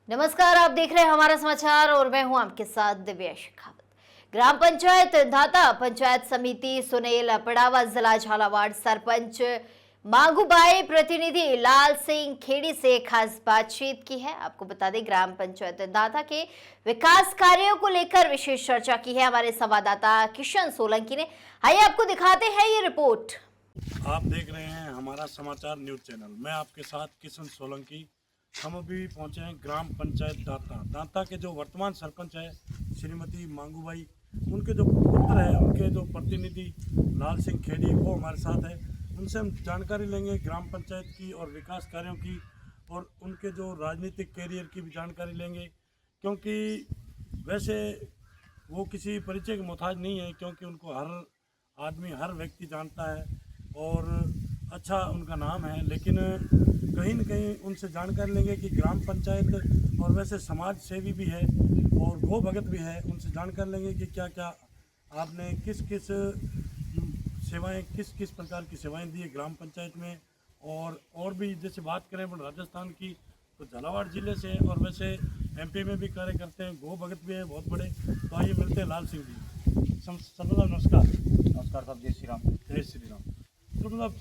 नमस्कार, आप देख रहे हैं हमारा समाचार और मैं हूं आपके साथ दिव्या शेखावत। ग्राम पंचायत दाता पंचायत समिति सुनेल पड़ावा जिला झालावाड़ सरपंच मांगूबाई प्रतिनिधि लाल सिंह खेड़ी से खास बातचीत की है। आपको बता दें, ग्राम पंचायत दाता के विकास कार्यों को लेकर विशेष चर्चा की है हमारे संवाददाता किशन सोलंकी ने। आइए आपको दिखाते हैं ये रिपोर्ट। आप देख रहे हैं हमारा समाचार न्यूज चैनल। मैं आपके साथ किशन सोलंकी। हम अभी पहुंचे हैं ग्राम पंचायत दांता के जो वर्तमान सरपंच है श्रीमती मांगूबाई, उनके जो पुत्र है, उनके जो प्रतिनिधि लाल सिंह खेड़ी, वो हमारे साथ है। उनसे हम जानकारी लेंगे ग्राम पंचायत की और विकास कार्यों की, और उनके जो राजनीतिक कैरियर की भी जानकारी लेंगे, क्योंकि वैसे वो किसी परिचय के मोहताज नहीं है, क्योंकि उनको हर आदमी, हर व्यक्ति जानता है और अच्छा उनका नाम है। लेकिन कहीं न कहीं उनसे जानकारी लेंगे कि ग्राम पंचायत और वैसे समाज सेवी भी है और गो भगत भी है। उनसे जानकारी लेंगे कि क्या क्या आपने किस किस सेवाएं, किस किस प्रकार की सेवाएं दी है ग्राम पंचायत में। और भी जैसे बात करें अपन राजस्थान की, तो झालावाड़ ज़िले से, और वैसे एमपी में भी कार्य करते हैं, गो भगत भी है बहुत बड़े। तो आइए मिलते हैं लाल सिंह जी। सर्वदा नमस्कार। नमस्कार साहब, जय श्री राम। जय श्री राम। तो मतलब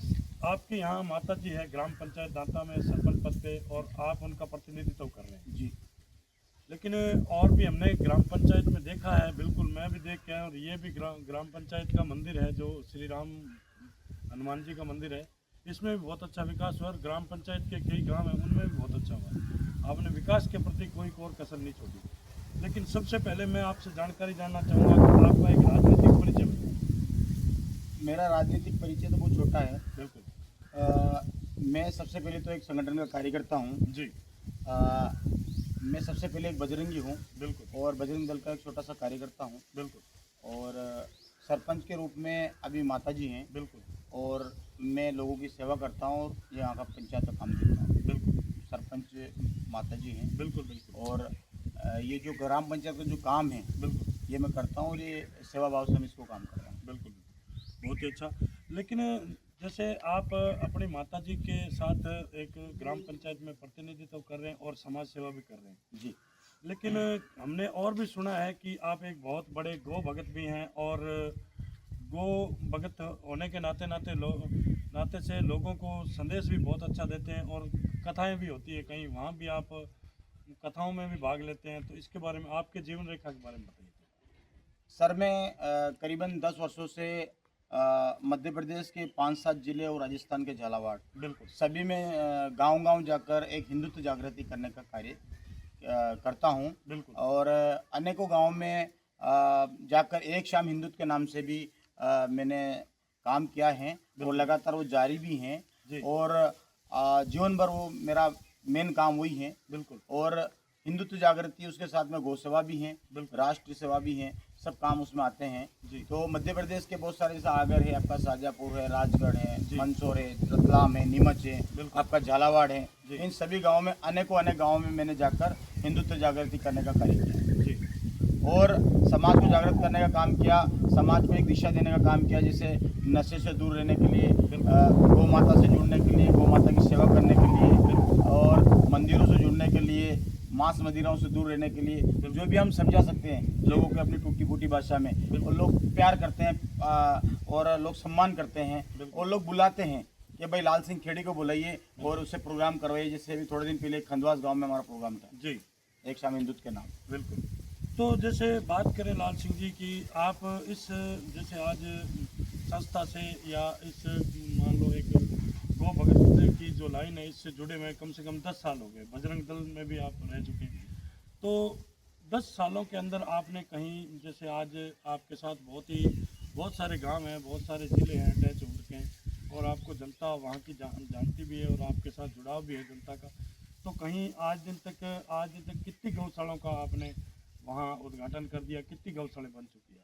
आपके यहाँ माता जी है ग्राम पंचायत दांता में सरपंच पद पे, और आप उनका प्रतिनिधित्व कर रहे हैं जी। लेकिन और भी हमने ग्राम पंचायत में देखा है, बिल्कुल मैं भी देख के आया, और ये भी ग्राम पंचायत का मंदिर है जो श्री राम हनुमान जी का मंदिर है। इसमें भी बहुत अच्छा विकास हुआ, और ग्राम पंचायत के कई गांव हैं उनमें भी बहुत अच्छा हुआ। आपने विकास के प्रति कोई और कसर नहीं छोड़ी। लेकिन सबसे पहले मैं आपसे जानकारी जानना चाहूँगा कि आपका एक राजनीतिक परिचय बताइए। मेरा राजनीतिक परिचय तो बहुत छोटा है। बिल्कुल। मैं सबसे पहले तो एक संगठन का कार्यकर्ता हूँ जी। मैं सबसे पहले एक बजरंगी हूँ। बिल्कुल। और बजरंग दल का एक छोटा सा कार्यकर्ता हूँ। बिल्कुल। और सरपंच के रूप में अभी माता जी हैं। बिल्कुल। और मैं लोगों की सेवा करता हूँ और यहाँ का पंचायत का काम देखता हूँ। बिल्कुल। सरपंच माता जी हैं। बिल्कुल। बिल्कुल। और ये जो ग्राम पंचायत का जो काम है, बिल्कुल। ये मैं करता हूँ और ये सेवा भाव से हम इसको काम कर रहा हूँ। बिल्कुल। बहुत ही अच्छा। लेकिन जैसे आप अपनी माता जी के साथ एक ग्राम पंचायत में प्रतिनिधित्व कर रहे हैं और समाज सेवा भी कर रहे हैं जी। लेकिन हमने और भी सुना है कि आप एक बहुत बड़े गो भगत भी हैं, और गो भगत होने के नाते से लोगों को संदेश भी बहुत अच्छा देते हैं, और कथाएं भी होती है कहीं, वहाँ भी आप कथाओं में भी भाग लेते हैं। तो इसके बारे में, आपके जीवन रेखा के बारे में बताइए। सर, मैं करीबन 10 वर्षों से मध्य प्रदेश के 5-7 जिले और राजस्थान के झालावाड़ बिल्कुल। सभी में गांव-गांव जाकर एक हिंदुत्व जागृति करने का कार्य करता हूं। बिल्कुल। और अनेकों गांव में जाकर एक शाम हिंदुत्व के नाम से भी मैंने काम किया है और लगातार वो जारी भी हैं। जी। और जीवन भर वो मेरा मेन काम वही है। बिल्कुल। और हिंदुत्व जागृति, उसके साथ में गौ सेवा भी है, बिल्कुल। राष्ट्र सेवा भी है, सब काम उसमें आते हैं। जी। तो मध्य प्रदेश के बहुत सारे, जैसे आगर है, आपका शाजापुर है, राजगढ़ है, जी। मंदसौर है, रतलाम है, नीमच है, बिल्कुल। आपका झालावाड़ है, जी। इन सभी गाँव में, अनेकों अनेक गाँव में मैंने जाकर हिंदुत्व जागृति करने का कार्य किया है। जी। और समाज को जागृत करने का काम किया, समाज को एक दिशा देने का काम किया, जैसे नशे से दूर रहने के लिए, गौ माता से जुड़ने के लिए, गौ माता की सेवा करने के लिए, और मंदिरों से जुड़ने के लिए, मांस मदिराओं से दूर रहने के लिए, जो भी हम समझा सकते हैं लोगों को अपनी टूटी फूटी भाषा में। और लोग प्यार करते हैं और लोग सम्मान करते हैं, और लोग बुलाते हैं कि भाई लाल सिंह खेड़ी को बुलाइए और उससे प्रोग्राम करवाइए। जैसे अभी थोड़े दिन पहले खंडवास गाँव में हमारा प्रोग्राम था, जी। एक शाम हिंदुत्व के नाम। बिल्कुल। तो जैसे बात करें लाल सिंह जी की, आप इस, जैसे आज संस्था से या इस, मान लो एक गौ भगत की जो लाइन है, इससे जुड़े हुए कम से कम 10 साल हो गए। बजरंग दल में भी आप रह चुके हैं। तो 10 सालों के अंदर आपने कहीं, जैसे आज आपके साथ बहुत सारे गांव हैं, बहुत सारे ज़िले हैं अटैच हो चुके हैं, और आपको जनता वहाँ की जानती भी है, और आपके साथ जुड़ाव भी है जनता का। तो कहीं आज दिन तक कितनी गौशालाओं का आपने वहाँ उद्घाटन कर दिया, कितनी गौशालाएं बन चुकी है?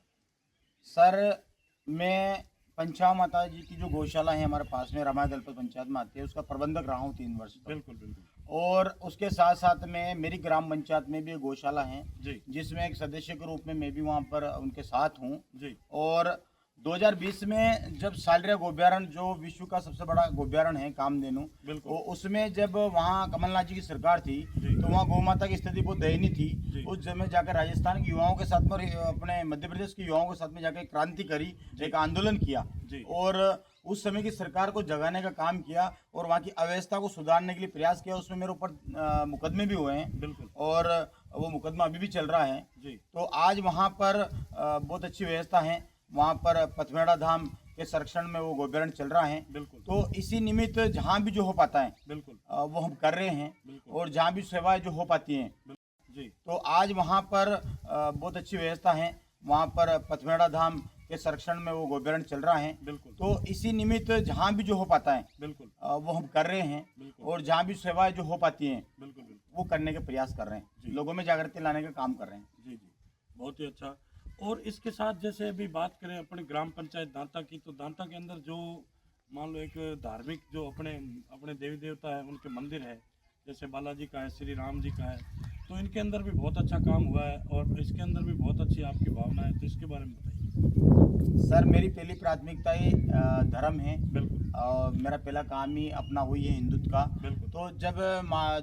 सर, मैं पंचा माता जी की जो गौशाला है हमारे पास में, रामाय दलपत पंचायत में आती है, उसका प्रबंधक रहा हूँ 3 वर्ष तक। बिल्कुल। बिल्कुल। और उसके साथ साथ में मेरी ग्राम पंचायत में भी एक गौशाला है, जी। जिसमें एक सदस्य के रूप में मैं भी वहाँ पर उनके साथ हूँ। जी। और 2020 में जब सालरिया गोब्यारण जो विश्व का सबसे बड़ा गोब्यारण है कामधेनु, बिल्कुल। उसमें जब वहाँ कमलनाथ जी की सरकार थी तो वहाँ गौ माता की स्थिति बहुत दयनीय थी। उस समय जाकर राजस्थान के युवाओं के साथ में और अपने मध्य प्रदेश के युवाओं के साथ में जाकर क्रांति करी, एक आंदोलन किया और उस समय की सरकार को जगाने का काम किया और वहाँ की अव्यवस्था को सुधारने के लिए प्रयास किया। उसमें मेरे ऊपर मुकदमे भी हुए हैं बिल्कुल। और वो मुकदमा अभी भी चल रहा है। तो आज वहाँ पर बहुत अच्छी व्यवस्था है। वहाँ पर पथमेड़ा धाम के संरक्षण में वो गोब्यारण चल रहा है। बिल्कुल। तो इसी निमित्त जहाँ भी जो हो पाता है बिल्कुल वो हम कर रहे हैं और जहाँ भी सेवाएं जो हो पाती हैं जी, तो आज वहाँ पर बहुत अच्छी व्यवस्था है। वहाँ पर पथमेड़ा धाम के संरक्षण में वो गोब्यारण चल रहा है। बिल्कुल। तो इसी निमित्त जहाँ भी जो हो पाता है बिल्कुल वो हम कर रहे हैं और जहाँ भी सेवाएं जो हो पाती हैं बिल्कुल बिल्कुल वो करने के प्रयास कर रहे हैं, लोगों में जागृति लाने का काम कर रहे हैं। जी जी, बहुत ही अच्छा। और इसके साथ जैसे अभी बात करें अपने ग्राम पंचायत दांता की, तो दांता के अंदर जो मान लो एक धार्मिक जो अपने देवी देवता है उनके मंदिर है, जैसे बालाजी का है, श्री राम जी का है, तो इनके अंदर भी बहुत अच्छा काम हुआ है और इसके अंदर भी बहुत अच्छी आपकी भावना है, तो इसके बारे में बताइए। सर मेरी पहली प्राथमिकता ही धर्म है। बिल्कुल। और मेरा पहला काम ही अपना हुई है हिंदुत्व का। बिल्कुल। तो जब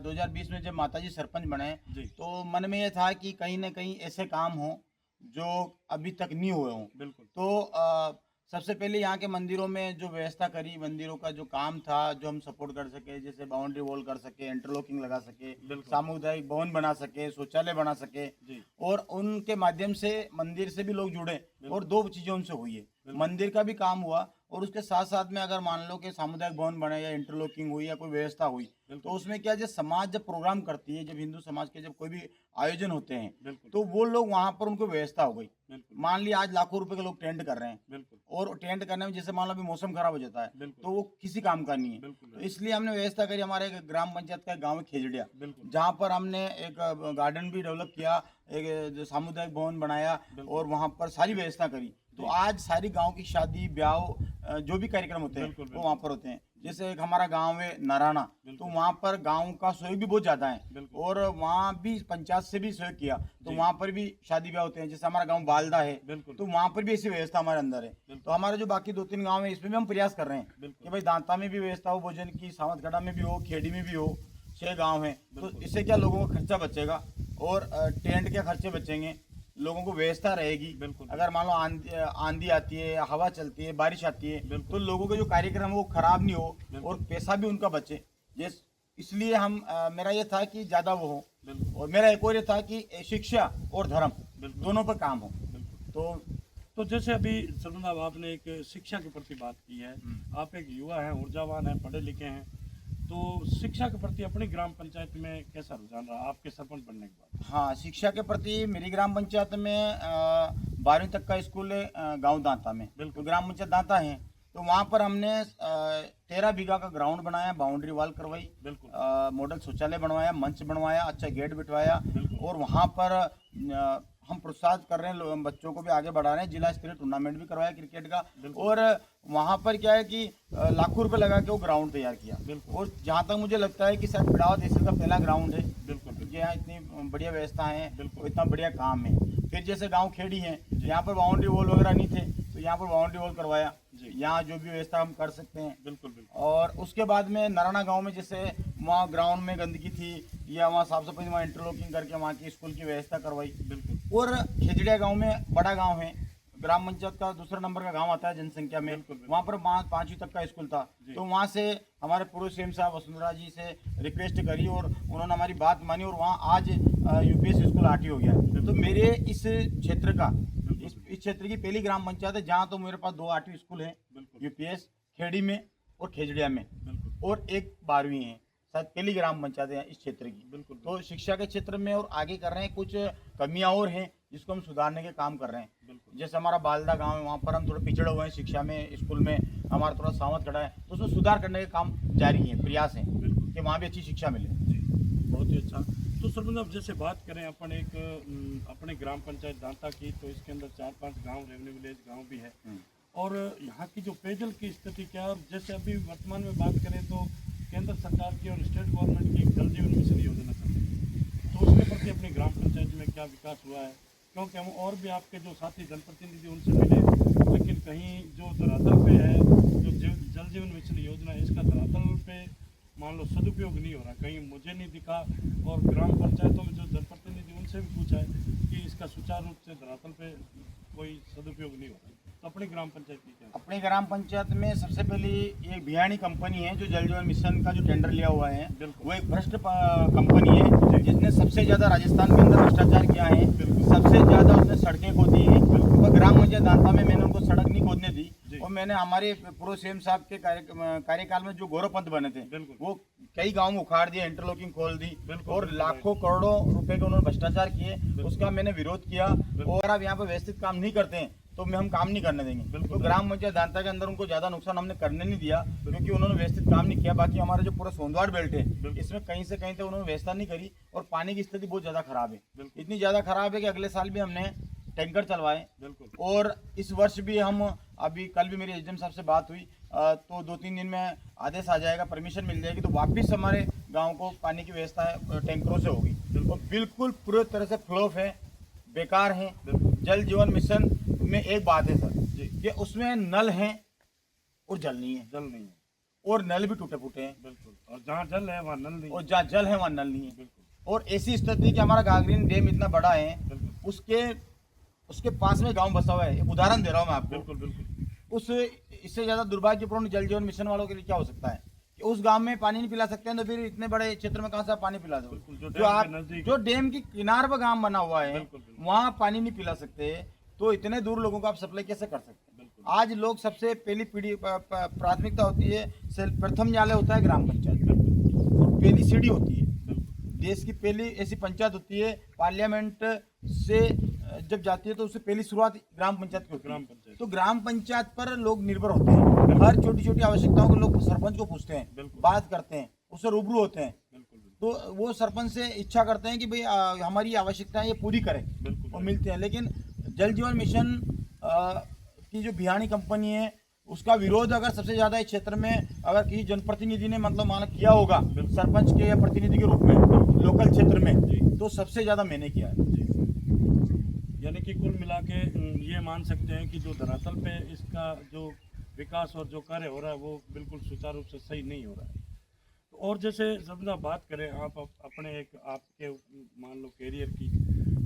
2020 में जब माताजी सरपंच बने जी। तो मन में ये था कि कहीं ना कहीं ऐसे काम हो जो अभी तक नहीं हुए हों। बिल्कुल। तो सबसे पहले यहाँ के मंदिरों में जो व्यवस्था करी, मंदिरों का जो काम था जो हम सपोर्ट कर सके, जैसे बाउंड्री वॉल कर सके, इंटरलॉकिंग लगा सके, सामुदायिक भवन बना सके, शौचालय बना सके जी। और उनके माध्यम से मंदिर से भी लोग जुड़े और दो चीज़ें उनसे हुई है, मंदिर का भी काम हुआ और उसके साथ साथ में अगर मान लो कि सामुदायिक भवन बने या इंटरलॉकिंग हुई या कोई व्यवस्था हुई तो उसमें क्या, जब समाज जब प्रोग्राम करती है, जब हिंदू समाज के जब कोई भी आयोजन होते हैं तो वो लोग वहाँ पर उनको व्यवस्था हो गई। मान लिया आज लाखों रुपए के लोग टेंट कर रहे हैं और टेंट करने में जैसे मान लो अभी मौसम खराब हो जाता है तो वो किसी काम का नहीं है। तो इसलिए हमने व्यवस्था करी, हमारे एक ग्राम पंचायत का गाँव है खेजड़िया, जहाँ पर हमने एक गार्डन भी डेवलप किया, एक सामुदायिक भवन बनाया और वहाँ पर सारी व्यवस्था करी। तो आज सारी गांव की शादी ब्याह जो भी कार्यक्रम होते हैं वो वहाँ पर होते हैं। जैसे एक हमारा गांव है नारायणा, तो वहाँ पर गांव का सहयोग भी बहुत ज़्यादा है और वहाँ भी पंचायत से भी सहयोग किया तो वहाँ पर भी शादी ब्याह होते हैं। जैसे हमारा गांव बालदा है तो वहाँ पर भी ऐसी व्यवस्था हमारे अंदर है। तो हमारे जो बाकी 2-3 गाँव है इसमें भी हम प्रयास कर रहे हैं कि भाई दांता में भी व्यवस्था हो भोजन की, सावतगढ़ा में भी हो, खेड़ी में भी हो, 6 गाँव है। तो इससे क्या लोगों का खर्चा बचेगा और टेंट के खर्चे बचेंगे, लोगों को व्यवस्था रहेगी। अगर मान लो आंधी आती है, हवा चलती है, बारिश आती है तो लोगों के जो कार्यक्रम है वो खराब नहीं हो और पैसा भी उनका बचे। इसलिए हम मेरा ये था कि ज़्यादा वो हो और मेरा एक और ये था कि शिक्षा और धर्म दोनों पर काम हो। तो जैसे अभी सरुण साहब आपने एक शिक्षा के प्रति बात की है, आप एक युवा हैं, ऊर्जावान हैं, पढ़े लिखे हैं, तो शिक्षा के प्रति अपनी ग्राम पंचायत में कैसा रुझान रहा आपके सरपंच बनने के बाद? हाँ, शिक्षा के प्रति मेरी ग्राम पंचायत में 12वीं तक का स्कूल है गांव दांता में। तो ग्राम पंचायत दांता है तो वहाँ पर हमने 13 बीघा का ग्राउंड बनाया, बाउंड्री वॉल करवाई, मॉडल शौचालय बनवाया, मंच बनवाया, अच्छा गेट बिठवाया और वहाँ पर हम प्रोत्साहित कर रहे हैं, बच्चों को भी आगे बढ़ा रहे हैं। जिला स्तरीय टूर्नामेंट भी करवाया क्रिकेट का और वहाँ पर क्या है कि लाखों रुपए लगा के वो ग्राउंड तैयार किया और जहाँ तक मुझे लगता है कि शायद बिड़ावा तहसील का पहला ग्राउंड है क्योंकि यहाँ इतनी बढ़िया व्यवस्था है, इतना बढ़िया काम है। फिर जैसे गाँव खेड़ी है, यहाँ पर बाउंड्री वॉल वगैरह नहीं थे तो यहाँ पर बाउंड्री वॉल करवाया, यहाँ जो भी व्यवस्था हम कर सकते हैं। और उसके बाद में नारायणा गांव में जैसे वहाँ ग्राउंड में गंदगी थी या वहाँ साफ सफाई, वहाँ इंटरलॉकिंग करके वहाँ की स्कूल की व्यवस्था करवाई। और खेजड़िया गांव में बड़ा गांव है, ग्राम पंचायत का दूसरा नंबर का गांव आता है जनसंख्या में, वहाँ पर 5वीं तक का स्कूल था। तो वहाँ से हमारे पूर्व सीएम साहब वसुंधरा जी से रिक्वेस्ट करी और उन्होंने हमारी बात मानी और वहाँ आज यूपीएस स्कूल 8 हो गया। तो मेरे इस क्षेत्र का इस क्षेत्र की पहली ग्राम पंचायत है जहाँ तो मेरे पास 2 8वीं स्कूल है, यूपीएस खेड़ी में और खेजड़िया में और एक 12वीं है, शायद पहली ग्राम पंचायत है इस क्षेत्र की। तो शिक्षा के क्षेत्र में और आगे कर रहे हैं, कुछ कमियां और हैं जिसको हम सुधारने के काम कर रहे हैं। जैसे हमारा बालदा गांव है, वहाँ पर हम थोड़े पिछड़े हुए हैं शिक्षा में, स्कूल में हमारा थोड़ा सावत खड़ा है, तो उसमें सुधार करने के काम जारी है, प्रयास है कि वहाँ भी अच्छी शिक्षा मिले। बहुत ही अच्छा। तो सर मतलब जैसे बात करें अपन अपने ग्राम पंचायत दांता की, तो इसके अंदर 4-5 गाँव, रेवेन्यू विलेज गाँव भी है और यहाँ की जो पेयजल की स्थिति क्या है, और जैसे अभी वर्तमान में बात करें तो केंद्र सरकार की और स्टेट गवर्नमेंट की जल जीवन मिशन योजना चल रही है, तो उसके प्रति अपनी ग्राम पंचायत में क्या विकास हुआ है क्योंकि हम और भी आपके जो साथी जनप्रतिनिधि उनसे मिले, लेकिन कहीं जो धरातल पे है, जो जल जीवन मिशन योजना है, इसका धरातल पे मान लो सदुपयोग नहीं हो रहा, कहीं मुझे नहीं दिखा। और ग्राम पंचायतों में जो जनप्रतिनिधि उनसे भी पूछा है कि इसका सुचारू रूप से धरातल पे कोई सदुपयोग नहीं हो रहा। तो अपनी ग्राम पंचायत की क्या? अपनी ग्राम पंचायत में सबसे पहले एक भियानी कंपनी है जो जल जीवन मिशन का जो टेंडर लिया हुआ है, वो एक भ्रष्ट कंपनी है जिसने सबसे ज्यादा राजस्थान के अंदर भ्रष्टाचार किया है, सबसे ज्यादा उसने सड़कें खोदी हैं। और ग्राम पंचायत दांता में मैंने उनको सड़क नहीं खोदने दी, और मैंने हमारे पूर्व सीएम साहब के कार्यकाल में जो गौरव पंत बने थे वो कई गाँव उखाड़ दिए, इंटरलॉकिंग खोल दी, और लाखों करोड़ों रुपए के उन्होंने भ्रष्टाचार किए। उसका मैंने विरोध किया, और अब यहाँ पे व्यवस्थित काम नहीं करते हैं तो हम काम नहीं करने देंगे। तो ग्राम पंचायत दांता के अंदर उनको ज्यादा नुकसान हमने करने नहीं दिया, क्योंकि उन्होंने व्यवस्थित काम नहीं किया। बाकी हमारा जो पूरा सोनद्वार बेल्ट है इसमें कहीं से कहीं तक उन्होंने व्यवस्था नहीं करी, और पानी की स्थिति बहुत ज्यादा खराब है। इतनी ज्यादा खराब है कि अगले साल भी हमने टैंकर चलवाए, और इस वर्ष भी हम अभी कल भी मेरी एसडीएम साहब से बात हुई, तो 2-3 दिन में आदेश आ जाएगा, परमिशन मिल जाएगी, तो वापस हमारे गाँव को पानी की व्यवस्था टैंकरों से होगी। और बिल्कुल पूरी तरह से फ्लॉप है, बेकार है। जल जीवन मिशन में एक बात है सर कि उसमें नल हैं और जल नहीं है, और नल भी टूटे फूटे हैं। बिल्कुल, और जहाँ जल है वहाँ नल नहीं, और जहाँ जल है वहाँ नल नहीं है। और ऐसी स्थिति कि हमारा गागरीन डैम इतना बड़ा है, उसके पास में गांव बसा हुआ है। एक उदाहरण दे रहा हूँ मैं आपको। उस इससे ज्यादा दुर्भाग्यपूर्ण जल जीवन मिशन वालों के लिए क्या हो सकता है कि उस गांव में पानी नहीं पिला सकते हैं, तो फिर इतने बड़े क्षेत्र में कहाँ से आप पानी पिला दो? जो डैम की किनार पर गांव बना हुआ है वहाँ पानी नहीं पिला सकते, तो इतने दूर लोगों को आप सप्लाई कैसे कर सकते हैं? आज लोग सबसे पहली पीढ़ी प्राथमिकता होती है, प्रथम न्यायालय होता है ग्राम पंचायत, और पहली सीढ़ी होती है देश की, पहली ऐसी पंचायत होती है पार्लियामेंट से जब जाती है तो उससे पहली शुरुआत ग्राम पंचायत की होती है। तो ग्राम पंचायत पर लोग निर्भर होते हैं, हर छोटी छोटी आवश्यकताओं को लोग सरपंच को पूछते हैं, बात करते हैं, उससे रूबरू होते हैं। तो वो सरपंच से इच्छा करते हैं कि भाई हमारी आवश्यकताएं ये पूरी करें, और मिलते हैं। लेकिन जल जीवन मिशन की जो भियानी कंपनी है उसका विरोध अगर सबसे ज्यादा इस क्षेत्र में अगर किसी जनप्रतिनिधि ने मतलब माना किया होगा सरपंच के या प्रतिनिधि के रूप में लोकल क्षेत्र में, तो सबसे ज्यादा मैंने किया है। यानी कि कुल मिला के ये मान सकते हैं कि जो धरातल पे इसका जो विकास और जो कार्य हो रहा है वो बिल्कुल सुचारू रूप से सही नहीं हो रहा है। और जैसे जब ना बात करें आप अपने एक आपके मान लो कैरियर की,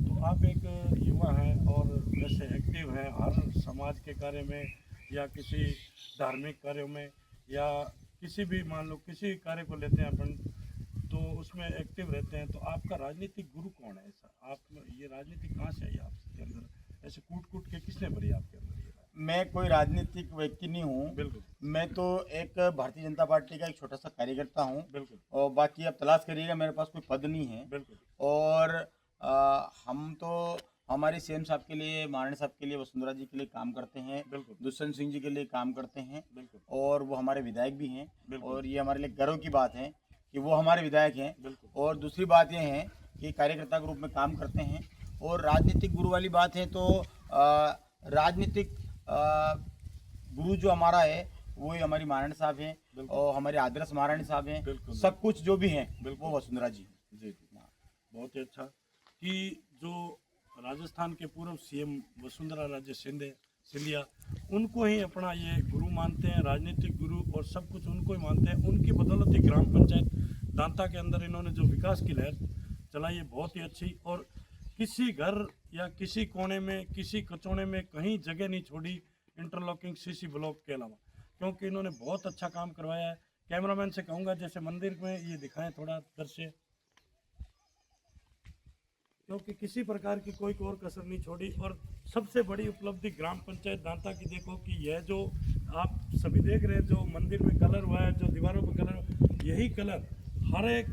तो आप एक युवा हैं और वैसे एक्टिव हैं हर समाज के कार्य में या किसी धार्मिक कार्यों में, या किसी भी मान लो किसी कार्य को लेते हैं अपन तो उसमें एक्टिव रहते हैं। तो आपका राजनीतिक गुरु कौन है? ऐसा आप ये राजनीति कहाँ से आई आपके अंदर? ऐसे कूट के किसने भरी आपके अंदर ये? मैं कोई राजनीतिक व्यक्ति नहीं हूँ, बिल्कुल। मैं तो एक भारतीय जनता पार्टी का एक छोटा सा कार्यकर्ता हूँ, बिल्कुल। और बाकी आप तलाश करिएगा, मेरे पास कोई पद नहीं है। बिल्कुल। और हम तो हमारे सीएम साहब के लिए, माननीय साहब के लिए, वसुंधरा जी के लिए काम करते हैं, दुष्यंत सिंह जी के लिए काम करते हैं, और वो हमारे विधायक भी हैं, और ये हमारे लिए गर्व की बात है कि वो हमारे विधायक हैं। और दूसरी बात ये है कि कार्यकर्ता के रूप में काम करते हैं। और राजनीतिक गुरु वाली बात है तो राजनीतिक गुरु जो हमारा है वो ही हमारी महारानी साहब हैं, और हमारे आदर्श महारानी साहब हैं, सब कुछ जो भी हैं वो वसुंधरा जी। जी बहुत ही अच्छा कि जो राजस्थान के पूर्व सीएम वसुंधरा राजे सिंधिया उनको ही अपना ये गुरु मानते हैं, राजनीतिक गुरु, और सब कुछ उनको ही मानते हैं। उनकी बदौलत ही ग्राम पंचायत दांता के अंदर इन्होंने जो विकास की लहर चलाई है बहुत ही अच्छी, और किसी घर या किसी कोने में किसी कचौने में कहीं जगह नहीं छोड़ी इंटरलॉकिंग सीसी ब्लॉक के अलावा, क्योंकि इन्होंने बहुत अच्छा काम करवाया है। कैमरामैन से कहूँगा जैसे मंदिर में ये दिखाएं थोड़ा दृश्य, क्योंकि किसी प्रकार की कोई और कसर नहीं छोड़ी। और सबसे बड़ी उपलब्धि ग्राम पंचायत दांता की देखो कि यह जो आप सभी देख रहे हैं जो मंदिर में कलर हुआ है, जो दीवारों पर कलर, यही कलर हर एक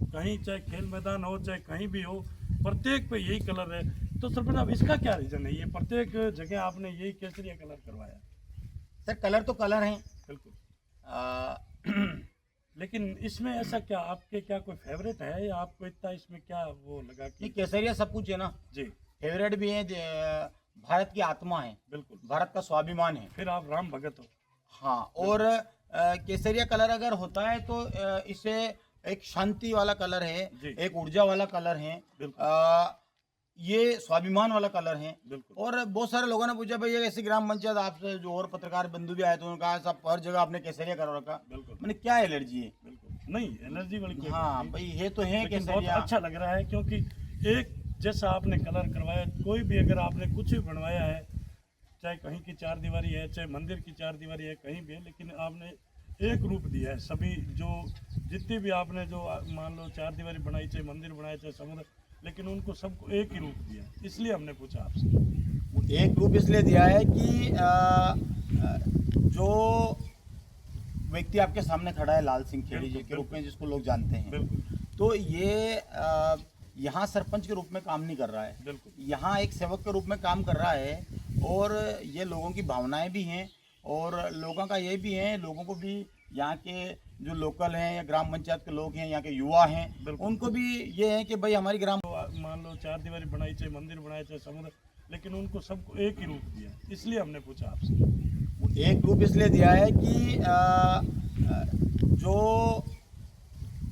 कहीं चाहे खेल मैदान हो चाहे कहीं भी हो प्रत्येक पे यही कलर है। तो सरपंच अब इसका क्या रीजन है, ये प्रत्येक जगह आपने यही केसरिया कलर करवाया? सर कलर तो कलर हैं बिल्कुल लेकिन इसमें ऐसा क्या आपके क्या कोई फेवरेट है, या आपको इतना इसमें क्या वो लगा कि केसरिया सब कुछ है ना जी, फेवरेट भी है, भारत की आत्मा है, बिल्कुल भारत का स्वाभिमान है, फिर आप राम भगत हो। हाँ, और केसरिया कलर अगर होता है तो इसे एक शांति वाला कलर है, एक ऊर्जा वाला कलर है। ये स्वाभिमान वाला कलर है। बिल्कुल। और बहुत सारे लोगों ने पूछा भाई ये ऐसी ग्राम पंचायत आपसे, जो और पत्रकार बंधु भी आए थे उन्होंने कहा सब हर जगह आपने केसरिया करा रखा। बिल्कुल। मैंने क्या एलर्जी है? बिल्कुल नहीं, एनर्जी वाली कोई हाँ बात नहीं। भाई ये तो है लेकिन बहुत केसरिया। अच्छा लग रहा है, क्योंकि एक जैसा आपने कलर करवाया, कोई भी अगर आपने कुछ भी बनवाया है, चाहे कहीं की चार दीवारी है, चाहे मंदिर की चार दीवारी है, कहीं भी है, लेकिन आपने एक रूप दिया है। सभी जो जितनी भी आपने जो मान लो चार दीवारी बनाई, चाहे मंदिर बनाए, चाहे समुद्र, लेकिन उनको सबको एक ही रूप दिया, इसलिए हमने पूछा आपसे। एक रूप इसलिए दिया है कि जो व्यक्ति आपके सामने खड़ा है लाल सिंह खेड़ी जी के रूप में जिसको लोग जानते हैं, बिल्कुल तो ये यहाँ सरपंच के रूप में काम नहीं कर रहा है, बिल्कुल यहाँ एक सेवक के रूप में काम कर रहा है। और ये लोगों की भावनाएं भी हैं और लोगों का ये भी है, लोगों को भी यहाँ के जो लोकल हैं या ग्राम पंचायत के लोग हैं, यहाँ के युवा हैं, बिल्कुल। उनको भी ये है कि भाई हमारी ग्राम मान लो चार दीवारी बनाई, चाहे मंदिर बनाए, चाहे समुद्र, लेकिन उनको सबको एक ही रूप दिया, इसलिए हमने पूछा आपसे। एक रूप इसलिए दिया है कि जो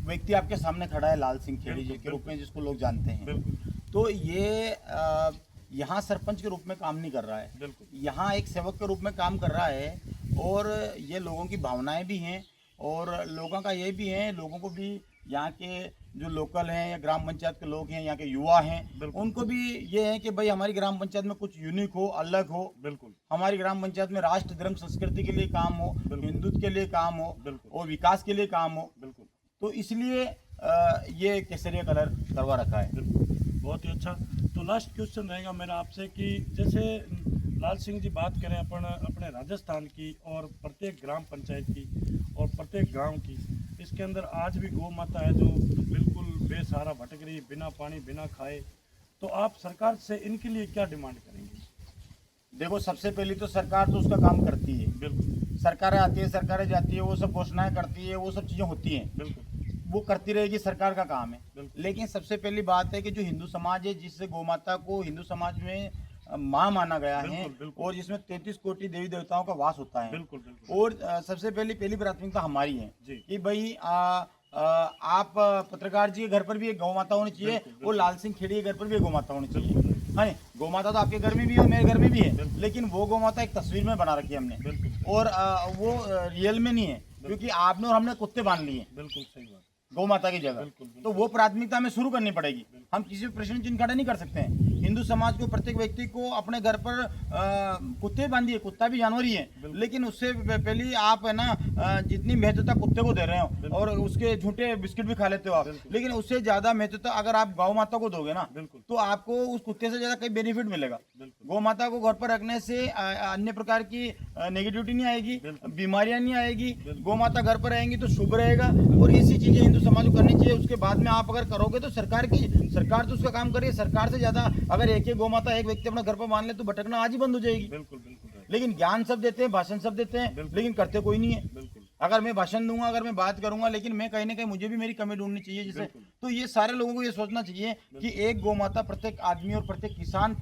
व्यक्ति आपके सामने खड़ा है लाल सिंह खेड़ी जी के रूप में जिसको लोग जानते हैं, बिल्कुल तो ये यहाँ सरपंच के रूप में काम नहीं कर रहा है, बिल्कुल यहाँ एक सेवक के रूप में काम कर रहा है। और ये लोगों की भावनाएं भी हैं और लोगों का ये भी है, लोगों को भी यहाँ के जो लोकल हैं या ग्राम पंचायत के लोग हैं, यहाँ के युवा हैं, बिल्कुल। उनको भी ये है कि भाई हमारी ग्राम पंचायत में कुछ यूनिक हो, अलग हो। बिल्कुल हमारी ग्राम पंचायत में राष्ट्र धर्म संस्कृति के लिए काम हो, बिल्कुल। हिंदुत्व के लिए काम हो बिल्कुल। और विकास के लिए काम हो। बिल्कुल तो इसलिए ये केसरिया कलर करवा रखा है। बिल्कुल, बहुत ही अच्छा। तो लास्ट क्वेश्चन रहेगा मेरा आपसे कि जैसे लाल सिंह जी बात करें अपने राजस्थान की और प्रत्येक ग्राम पंचायत की और प्रत्येक गांव की, इसके अंदर आज भी गौ माता है जो बिल्कुल बेसहारा भटक रही है, बिना पानी बिना खाए, तो आप सरकार से इनके लिए क्या डिमांड करेंगे? देखो सबसे पहले तो सरकार तो उसका काम करती है, बिल्कुल सरकारें आती है, सरकारें जाती है, वो सब घोषणाएं करती है, वो सब चीज़ें होती हैं, बिल्कुल वो करती रहेगी, सरकार का काम है। बिल्कुल। लेकिन सबसे पहली बात है कि जो हिंदू समाज है, जिससे गौ माता को हिंदू समाज में माँ माना गया है बिल्कुल, बिल्कुल। और जिसमें 33 कोटि देवी देवताओं का वास होता है। बिल्कुल बिल्कुल और सबसे पहली प्राथमिकता हमारी है जी। कि भाई आप पत्रकार जी के घर पर भी एक गौ माता होनी चाहिए बिल्कुल, बिल्कुल। और लाल सिंह खेड़ी के घर पर भी एक गौ माता होनी चाहिए। बिल्कुल। हाँ, गौ माता तो आपके घर में भी है और मेरे घर में भी है, बिल्कुल। लेकिन वो गौ माता एक तस्वीर में बना रखी है हमने, बिल्कुल और वो रियल में नहीं है, क्योंकि आपने और हमने कुत्ते बांध लिए हैं बिल्कुल सही बात। गौ माता की जगह। बिल्कुल, बिल्कुल। तो वो प्राथमिकता हमें शुरू करनी पड़ेगी। हम किसी भी प्रश्न चिन्ह खड़ा नहीं कर सकते हैं। हिंदू समाज को प्रत्येक व्यक्ति को अपने घर पर कुत्ते बांधिए, कुत्ता भी जानवर ही है, लेकिन उससे पहले आप है ना जितनी महत्वता कुत्ते को दे रहे हो और उसके झूठे बिस्किट भी खा लेते हो आप, लेकिन उससे ज्यादा महत्वता अगर आप गौ माता को दोगे ना, बिल्कुल। तो आपको उस कुत्ते से ज्यादा कई बेनिफिट मिलेगा। बिल्कुल। गौ माता को घर पर रखने से अन्य प्रकार की नेगेटिविटी नहीं आएगी, बिल्कुल। बीमारियां नहीं आएगी, गौ माता घर पर रहेंगी तो शुभ रहेगा। और ऐसी चीजें हिंदू समाज को करनी चाहिए। उसके बाद में आप अगर करोगे तो सरकार तो उसका काम करिए। सरकार से ज्यादा अगर एक गौ माता एक व्यक्ति अपना घर पर मान ले तो भटकना आज ही बंद हो जाएगी। बिल्कुल बिल्कुल right। लेकिन ज्ञान सब देते हैं, भाषण सब देते हैं, बिल्कुल। लेकिन करते कोई नहीं है। बिल्कुल अगर मैं भाषण दूंगा, अगर मैं बात करूंगा, लेकिन मैं कहीं ना कहीं मुझे भी मेरी कमी ढूंढनी चाहिए जिसे, बिल्कुल। तो ये सारे लोगों को ये सोचना चाहिए कि एक गौ माता प्रत्येक आदमी और प्रत्येक किसान,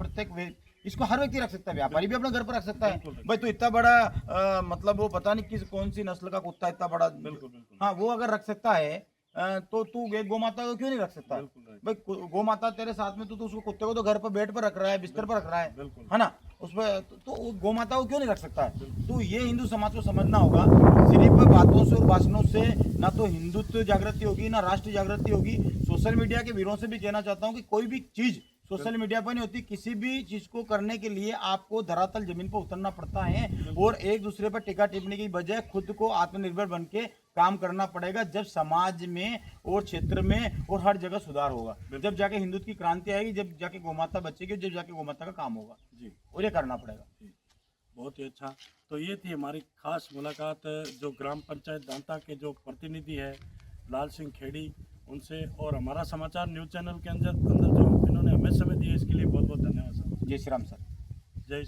इसको हर व्यक्ति रख सकता है। व्यापारी भी अपने घर पर रख सकता है। बिल्कुल। भाई तो इतना बड़ा मतलब वो पता नहीं कौन सी नस्ल का कुत्ता इतना बड़ा, बिल्कुल बिल्कुल हाँ वो अगर रख सकता है तो तू एक गौ माता को क्यों नहीं रख सकता? बिल्कुल right। भाई गौ माता तेरे साथ में, तो उसको कुत्ते को तो घर पर बेड पर रख रहा है, बिस्तर पर रख रहा है, बिल्कुल। है ना? उस पर तो गौ माता को क्यों नहीं रख सकता है? तो ये हिंदू समाज को समझना होगा। सिर्फ बातों से और भाषणों से ना तो हिंदुत्व जागृति होगी, ना राष्ट्र जागृति होगी। सोशल मीडिया के वीरों से भी कहना चाहता हूँ कि कोई भी चीज सोशल मीडिया पर नहीं होती। किसी भी चीज को करने के लिए आपको धरातल जमीन पर उतरना पड़ता है और एक दूसरे पर टीका टिप्पणी की बजाय खुद को आत्मनिर्भर बन के काम करना पड़ेगा। जब समाज में और क्षेत्र में और हर जगह सुधार होगा, जब जाके हिंदुत्व की क्रांति आएगी, जब जाके गौमाता बचेगी, जब जाके गौमाता का काम होगा जी। और ये करना पड़ेगा। जी, बहुत ही अच्छा। तो ये थी हमारी खास मुलाकात जो ग्राम पंचायत दांता के जो प्रतिनिधि है लाल सिंह खेड़ी उनसे, और हमारा समाचार न्यूज़ चैनल के अंदर जो इन्होंने हमें समय दिया इसके लिए बहुत बहुत धन्यवाद सर। जय श्री राम सर। जय